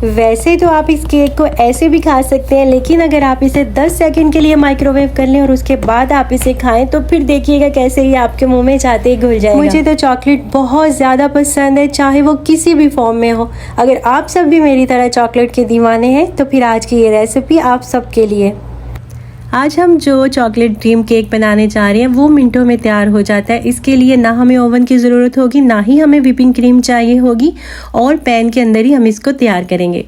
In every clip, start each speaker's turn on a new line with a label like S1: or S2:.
S1: वैसे तो आप इस केक को ऐसे भी खा सकते हैं, लेकिन अगर आप इसे 10 सेकंड के लिए माइक्रोवेव कर लें और उसके बाद आप इसे खाएं तो फिर देखिएगा कैसे ही आपके मुंह में जाते ही घुल जाएगा। मुझे तो चॉकलेट बहुत ज़्यादा पसंद है, चाहे वो किसी भी फॉर्म में हो। अगर आप सब भी मेरी तरह चॉकलेट के दीवाने हैं तो फिर आज की ये रेसिपी आप सबके लिए। आज हम जो चॉकलेट ड्रीम केक बनाने जा रहे हैं वो मिनटों में तैयार हो जाता है। इसके लिए ना हमें ओवन की ज़रूरत होगी, ना ही हमें व्हिपिंग क्रीम चाहिए होगी, और पैन के अंदर ही हम इसको तैयार करेंगे।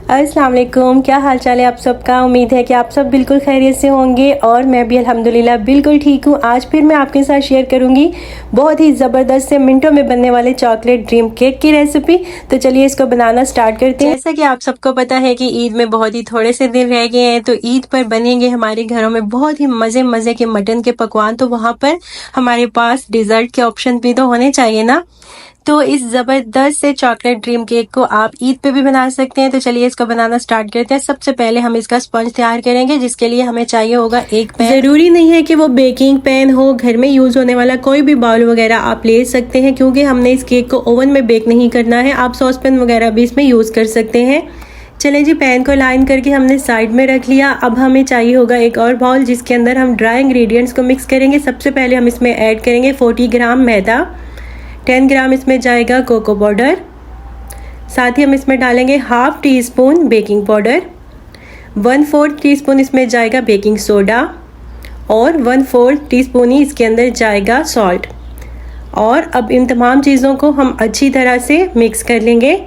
S1: अस्सलाम वालेकुम, क्या हाल चाल है आप सबका। उम्मीद है कि आप सब बिल्कुल खैरियत से होंगे और मैं भी अल्हम्दुलिल्लाह बिल्कुल ठीक हूँ। आज फिर मैं आपके साथ शेयर करूँगी बहुत ही ज़बरदस्त से मिनटों में बनने वाले चॉकलेट ड्रीम केक की रेसिपी। तो चलिए इसको बनाना स्टार्ट करते हैं। जैसा कि आप सबको पता है कि ईद में बहुत ही थोड़े से दिन रह गए हैं, तो ईद पर बनेंगे हमारे घरों में बहुत ही मज़े के मटन के पकवान। तो वहाँ पर हमारे पास डिज़र्ट के ऑप्शन भी तो होने चाहिए ना। तो इस ज़बरदस्त से चॉकलेट ड्रीम केक को आप ईद पे भी बना सकते हैं। तो चलिए इसको बनाना स्टार्ट करते हैं। सबसे पहले हम इसका स्पंज तैयार करेंगे, जिसके लिए हमें चाहिए होगा एक पैन। ज़रूरी नहीं है कि वो बेकिंग पैन हो, घर में यूज़ होने वाला कोई भी बाउल वगैरह आप ले सकते हैं, क्योंकि हमने इस केक को ओवन में बेक नहीं करना है। आप सॉस पैन वगैरह भी इसमें यूज़ कर सकते हैं। चलें जी, पैन को लाइन करके हमने साइड में रख लिया। अब हमें चाहिए होगा एक और बाउल, जिसके अंदर हम ड्राई इंग्रेडिएंट्स को मिक्स करेंगे। सबसे पहले हम इसमें ऐड करेंगे 40 ग्राम मैदा, 10 ग्राम इसमें जाएगा कोको पाउडर, साथ ही हम इसमें डालेंगे half tea spoon baking powder, 1/4 teaspoon इसमें जाएगा बेकिंग सोडा, और 1/4 टीस्पून ही इसके अंदर जाएगा सॉल्ट। और अब इन तमाम चीज़ों को हम अच्छी तरह से मिक्स कर लेंगे।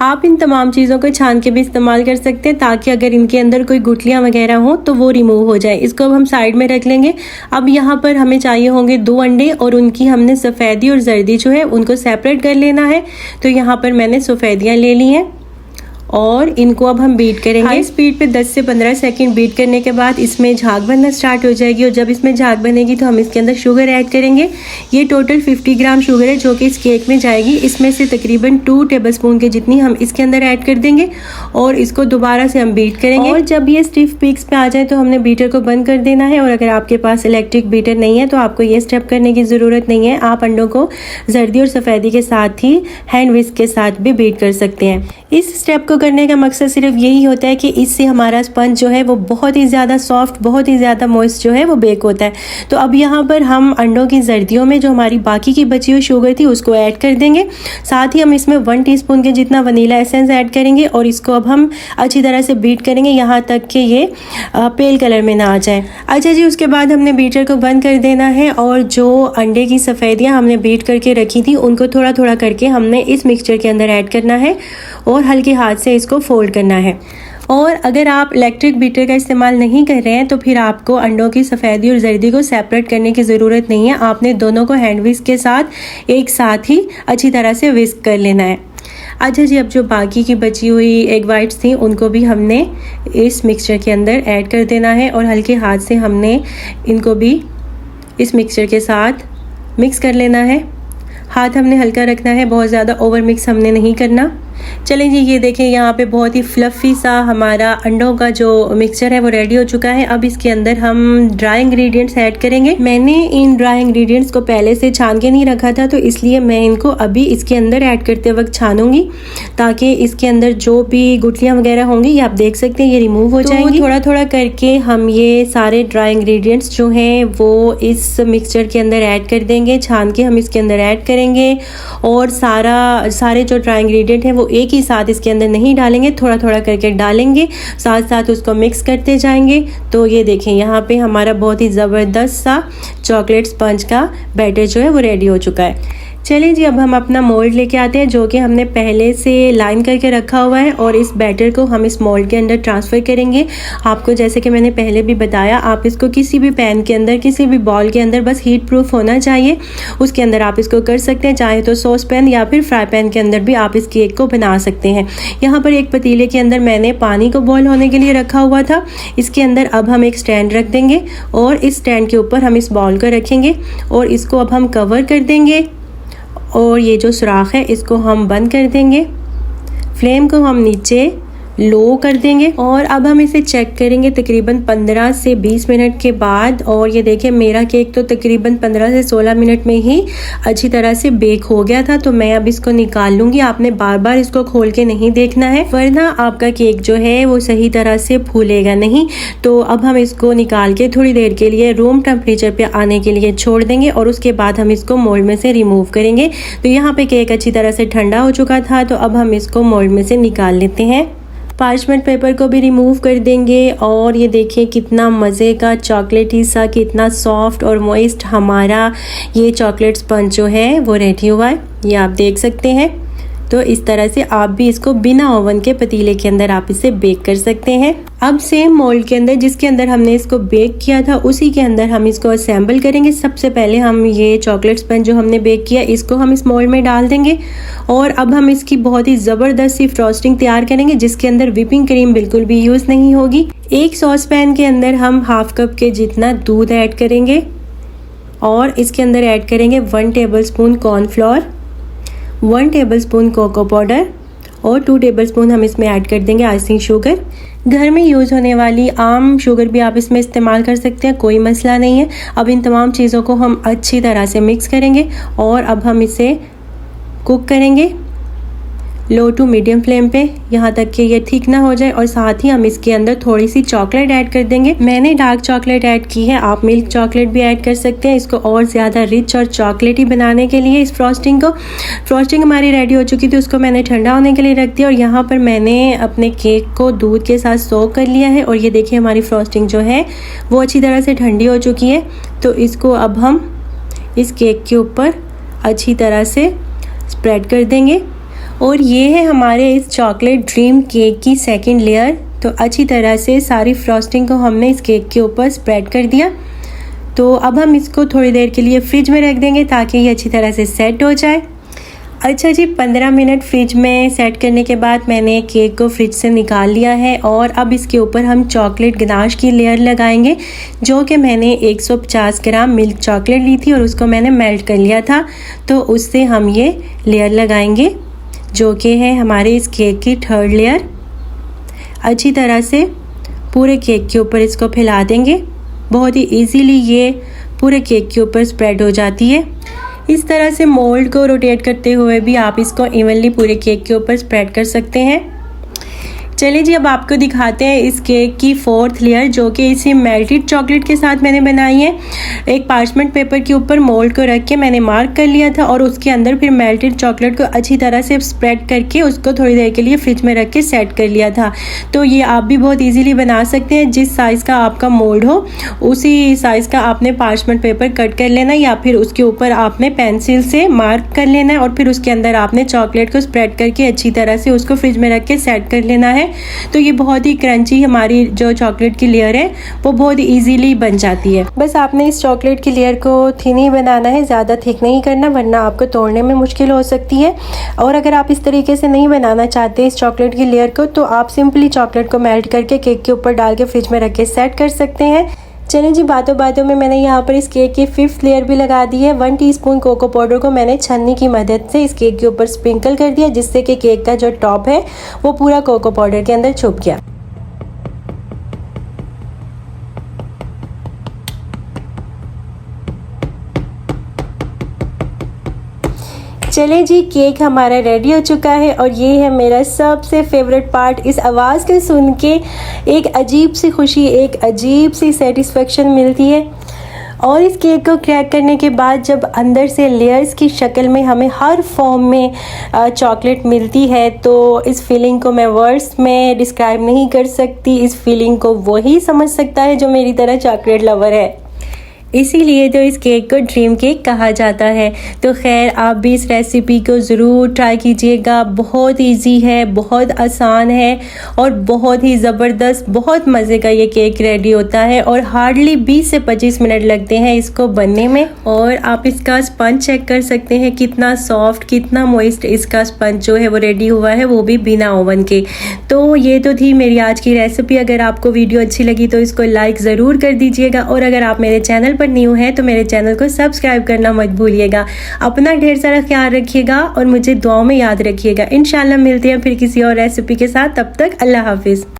S1: आप इन तमाम चीज़ों को छान के भी इस्तेमाल कर सकते हैं, ताकि अगर इनके अंदर कोई गुठलियाँ वगैरह हो तो वो रिमूव हो जाए। इसको अब हम साइड में रख लेंगे। अब यहाँ पर हमें चाहिए होंगे 2 अंडे, और उनकी हमने सफ़ेदी और जर्दी जो है उनको सेपरेट कर लेना है। तो यहाँ पर मैंने सफ़ेदियाँ ले ली हैं और इनको अब हम बीट करेंगे। हाई स्पीड पे 10 से 15 सेकंड बीट करने के बाद इसमें झाग बनना स्टार्ट हो जाएगी, और जब इसमें झाग बनेगी तो हम इसके अंदर शुगर ऐड करेंगे। ये टोटल 50 ग्राम शुगर है जो कि इस केक में जाएगी। इसमें से तकरीबन 2 टेबलस्पून के जितनी हम इसके अंदर ऐड कर देंगे, और इसको दोबारा से हम बीट करेंगे। और जब ये स्टिफ पीक्स पे आ जाए तो हमने बीटर को बंद कर देना है। और अगर आपके पास इलेक्ट्रिक बीटर नहीं है तो आपको ये स्टेप करने की ज़रूरत नहीं है। आप अंडों को जर्दी और सफ़ेदी के साथ ही हैंड विस्क के साथ भी बीट कर सकते हैं। इस स्टेप को करने का मकसद सिर्फ यही होता है कि इससे हमारा स्पंज जो है वो बहुत ही ज़्यादा सॉफ्ट, बहुत ही ज़्यादा मॉइस्ट जो है वो बेक होता है। तो अब यहाँ पर हम अंडों की जर्दियों में जो हमारी बाकी की बची हुई शुगर थी उसको ऐड कर देंगे। साथ ही हम इसमें 1 टीस्पून के जितना वनीला एसेंस ऐड करेंगे, और इसको अब हम अच्छी तरह से बीट करेंगे यहाँ तक कि ये पेल कलर में ना आ जाए। अच्छा जी, उसके बाद हमने बीटर को बंद कर देना है, और जो अंडे की सफ़ेदियाँ हमने बीट करके रखी थी उनको थोड़ा थोड़ा करके हमने इस मिक्सचर के अंदर ऐड करना है, और हल्के हाथ से इसको फोल्ड करना है। और अगर आप इलेक्ट्रिक बीटर का इस्तेमाल नहीं कर रहे हैं तो फिर आपको अंडों की सफ़ेदी और जर्दी को सेपरेट करने की ज़रूरत नहीं है। आपने दोनों को हैंड विस्क के साथ एक साथ ही अच्छी तरह से विस्क कर लेना है। अच्छा जी, अब जो बाकी की बची हुई एग वाइट्स थी उनको भी हमने इस मिक्सचर के अंदर ऐड कर देना है, और हल्के हाथ से हमने इनको भी इस मिक्सचर के साथ मिक्स कर लेना है। हाथ हमने हल्का रखना है, बहुत ज़्यादा ओवर मिक्स हमने नहीं करना। चलें जी, ये देखें यहाँ पे बहुत ही फ्लफ़ी सा हमारा अंडों का जो मिक्सचर है वो रेडी हो चुका है। अब इसके अंदर हम ड्राई इंग्रेडिएंट्स ऐड करेंगे। मैंने इन ड्राई इंग्रेडिएंट्स को पहले से छान के नहीं रखा था, तो इसलिए मैं इनको अभी इसके अंदर ऐड करते वक्त छानूंगी, ताकि इसके अंदर जो भी गुठलियाँ वगैरह होंगी ये आप देख सकते हैं ये रिमूव हो जाएंगी। थोड़ा थोड़ा करके हम ये सारे ड्राई इंग्रेडिएंट्स जो हैं वो इस मिक्सचर के अंदर ऐड कर देंगे। छान के हम इसके अंदर ऐड करेंगे, और सारे जो ड्राई इंग्रेडिएंट हैं वो एक ही साथ इसके अंदर नहीं डालेंगे, थोड़ा थोड़ा करके डालेंगे, साथ साथ उसको मिक्स करते जाएंगे। तो ये देखें यहाँ पे हमारा बहुत ही ज़बरदस्त सा चॉकलेट स्पंज का बैटर जो है वो रेडी हो चुका है। चलिए जी, अब हम अपना मोल्ड लेके आते हैं जो कि हमने पहले से लाइन करके रखा हुआ है, और इस बैटर को हम इस मोल्ड के अंदर ट्रांसफ़र करेंगे। आपको जैसे कि मैंने पहले भी बताया, आप इसको किसी भी पैन के अंदर, किसी भी बॉल के अंदर, बस हीट प्रूफ होना चाहिए, उसके अंदर आप इसको कर सकते हैं। चाहे तो सॉस पैन या फिर फ्राई पैन के अंदर भी आप इस केक को बना सकते हैं। यहाँ पर एक पतीले के अंदर मैंने पानी को बॉयल होने के लिए रखा हुआ था। इसके अंदर अब हम एक स्टैंड रख देंगे, और इस स्टैंड के ऊपर हम इस बॉल को रखेंगे, और इसको अब हम कवर कर देंगे, और ये जो सुराख है इसको हम बंद कर देंगे। फ्लेम को हम नीचे लो कर देंगे और अब हम इसे चेक करेंगे तकरीबन 15 से 20 मिनट के बाद। और ये देखिए मेरा केक तो तकरीबन 15 से 16 मिनट में ही अच्छी तरह से बेक हो गया था। तो मैं अब इसको निकाल लूँगी। आपने बार बार इसको खोल के नहीं देखना है, वरना आपका केक जो है वो सही तरह से फूलेगा नहीं। तो अब हम इसको निकाल के थोड़ी देर के लिए रूम टेम्परेचर पे आने के लिए छोड़ देंगे और उसके बाद हम इसको मोल्ड में से रिमूव करेंगे। तो यहाँ पे केक अच्छी तरह से ठंडा हो चुका था, तो अब हम इसको मोल्ड में से निकाल लेते हैं। पार्चमेंट पेपर को भी रिमूव कर देंगे और ये देखिए कितना मज़े का चॉकलेटी सा, कितना सॉफ्ट और मॉइस्ट हमारा ये चॉकलेट स्पंज जो है वो रेडी हुआ है, ये आप देख सकते हैं। तो इस तरह से आप भी इसको बिना ओवन के पतीले के अंदर आप इसे बेक कर सकते हैं। अब सेम मोल्ड के अंदर जिसके अंदर हमने इसको बेक किया था उसी के अंदर हम इसको असेंबल करेंगे। सबसे पहले हम ये चॉकलेट स्पंज जो हमने बेक किया इसको हम इस मोल्ड में डाल देंगे और अब हम इसकी बहुत ही ज़बरदस्त सी फ्रॉस्टिंग तैयार करेंगे जिसके अंदर व्हिपिंग क्रीम बिल्कुल भी यूज़ नहीं होगी। एक सॉस पैन के अंदर हम हाफ कप के जितना दूध ऐड करेंगे और इसके अंदर ऐड करेंगे 1 tablespoon cornflour, 1 tablespoon cocoa powder और 2 टेबलस्पून हम इसमें ऐड कर देंगे आइसिंग शुगर। घर में यूज़ होने वाली आम शुगर भी आप इसमें इस्तेमाल कर सकते हैं, कोई मसला नहीं है। अब इन तमाम चीज़ों को हम अच्छी तरह से मिक्स करेंगे और अब हम इसे कुक करेंगे लो टू मीडियम फ्लेम पे, यहाँ तक कि ये ठीक ना हो जाए। और साथ ही हम इसके अंदर थोड़ी सी चॉकलेट ऐड कर देंगे। मैंने डार्क चॉकलेट ऐड की है, आप मिल्क चॉकलेट भी ऐड कर सकते हैं इसको और ज़्यादा रिच और चॉकलेटी बनाने के लिए इस फ्रॉस्टिंग को। फ्रॉस्टिंग हमारी रेडी हो चुकी थी, उसको मैंने ठंडा होने के लिए रख दिया और यहाँ पर मैंने अपने केक को दूध के साथ सोक कर लिया है। और ये देखिए हमारी फ्रॉस्टिंग जो है वो अच्छी तरह से ठंडी हो चुकी है। तो इसको अब हम इस केक के ऊपर अच्छी तरह से स्प्रेड कर देंगे और ये है हमारे इस चॉकलेट ड्रीम केक की सेकंड लेयर। तो अच्छी तरह से सारी फ्रॉस्टिंग को हमने इस केक के ऊपर स्प्रेड कर दिया। तो अब हम इसको थोड़ी देर के लिए फ्रिज में रख देंगे ताकि ये अच्छी तरह से सेट हो जाए। अच्छा जी, 15 मिनट फ्रिज में सेट करने के बाद मैंने केक को फ्रिज से निकाल लिया है और अब इसके ऊपर हम चॉकलेट गनाश की लेयर लगाएंगे, जो कि मैंने 150 ग्राम मिल्क चॉकलेट ली थी और उसको मैंने मेल्ट कर लिया था। तो उससे हम ये लेयर लगाएंगे जो कि है हमारे इस केक की थर्ड लेयर। अच्छी तरह से पूरे केक के ऊपर इसको फैला देंगे। बहुत ही इजीली ये पूरे केक के ऊपर स्प्रेड हो जाती है। इस तरह से मोल्ड को रोटेट करते हुए भी आप इसको इवनली पूरे केक के ऊपर स्प्रेड कर सकते हैं। चलिए जी, अब आपको दिखाते हैं इस केक की फोर्थ लेयर जो कि इसी मेल्टेड चॉकलेट के साथ मैंने बनाई है। एक पार्चमेंट पेपर के ऊपर मोल्ड को रख के मैंने मार्क कर लिया था और उसके अंदर फिर मेल्टेड चॉकलेट को अच्छी तरह से स्प्रेड करके उसको थोड़ी देर के लिए फ्रिज में रख के सेट कर लिया था। तो ये आप भी बहुत ईजीली बना सकते हैं। जिस साइज़ का आपका मोल्ड हो उसी साइज़ का आपने पार्चमेंट पेपर कट कर लेना या फिर उसके ऊपर आपने पेंसिल से मार्क कर लेना है और फिर उसके अंदर आपने चॉकलेट को स्प्रेड करके अच्छी तरह से उसको फ्रिज में रख के सेट कर लेना है। तो ये बहुत ही क्रंची हमारी जो चॉकलेट की लेयर है वो बहुत इजीली बन जाती है। बस आपने इस चॉकलेट की लेयर को थिन ही बनाना है, ज़्यादा थिक नहीं करना, वरना आपको तोड़ने में मुश्किल हो सकती है। और अगर आप इस तरीके से नहीं बनाना चाहते इस चॉकलेट की लेयर को, तो आप सिंपली चॉकलेट को मेल्ट करके केक के ऊपर डाल के फ्रिज में रख के सेट कर सकते हैं। चलिए जी, बातों बातों में मैंने यहाँ पर इस केक की 5th लेयर भी लगा दी है। 1 टीस्पून कोको पाउडर को मैंने छन्नी की मदद से इस केक के ऊपर स्प्रिंकल कर दिया, जिससे कि केक का जो टॉप है वो पूरा कोको पाउडर के अंदर छुप गया। चले जी, केक हमारा रेडी हो चुका है और ये है मेरा सबसे फेवरेट पार्ट। इस आवाज़ को सुन के एक अजीब सी खुशी, एक अजीब सी सेटिस्फेक्शन मिलती है। और इस केक को क्रैक करने के बाद जब अंदर से लेयर्स की शक्ल में हमें हर फॉर्म में चॉकलेट मिलती है, तो इस फीलिंग को मैं वर्ड्स में डिस्क्राइब नहीं कर सकती। इस फीलिंग को वही समझ सकता है जो मेरी तरह चॉकलेट लवर है। इसीलिए तो इस केक को ड्रीम केक कहा जाता है। तो खैर, आप भी इस रेसिपी को ज़रूर ट्राई कीजिएगा। बहुत इजी है, बहुत आसान है और बहुत ही ज़बरदस्त, बहुत मज़े का ये केक रेडी होता है और हार्डली 20 से 25 मिनट लगते हैं इसको बनने में। और आप इसका स्पंज चेक कर सकते हैं, कितना सॉफ्ट, कितना मॉइस्ट इसका स्पंज जो है वो रेडी हुआ है, वो भी बिना ओवन के। तो ये तो थी मेरी आज की रेसिपी। अगर आपको वीडियो अच्छी लगी तो इसको लाइक ज़रूर कर दीजिएगा और अगर आप मेरे चैनल पर न्यू है तो मेरे चैनल को सब्सक्राइब करना मत भूलिएगा। अपना ढेर सारा ख्याल रखिएगा और मुझे दुआओं में याद रखिएगा। इंशाल्लाह मिलते हैं फिर किसी और रेसिपी के साथ, तब तक अल्लाह हाफिज़।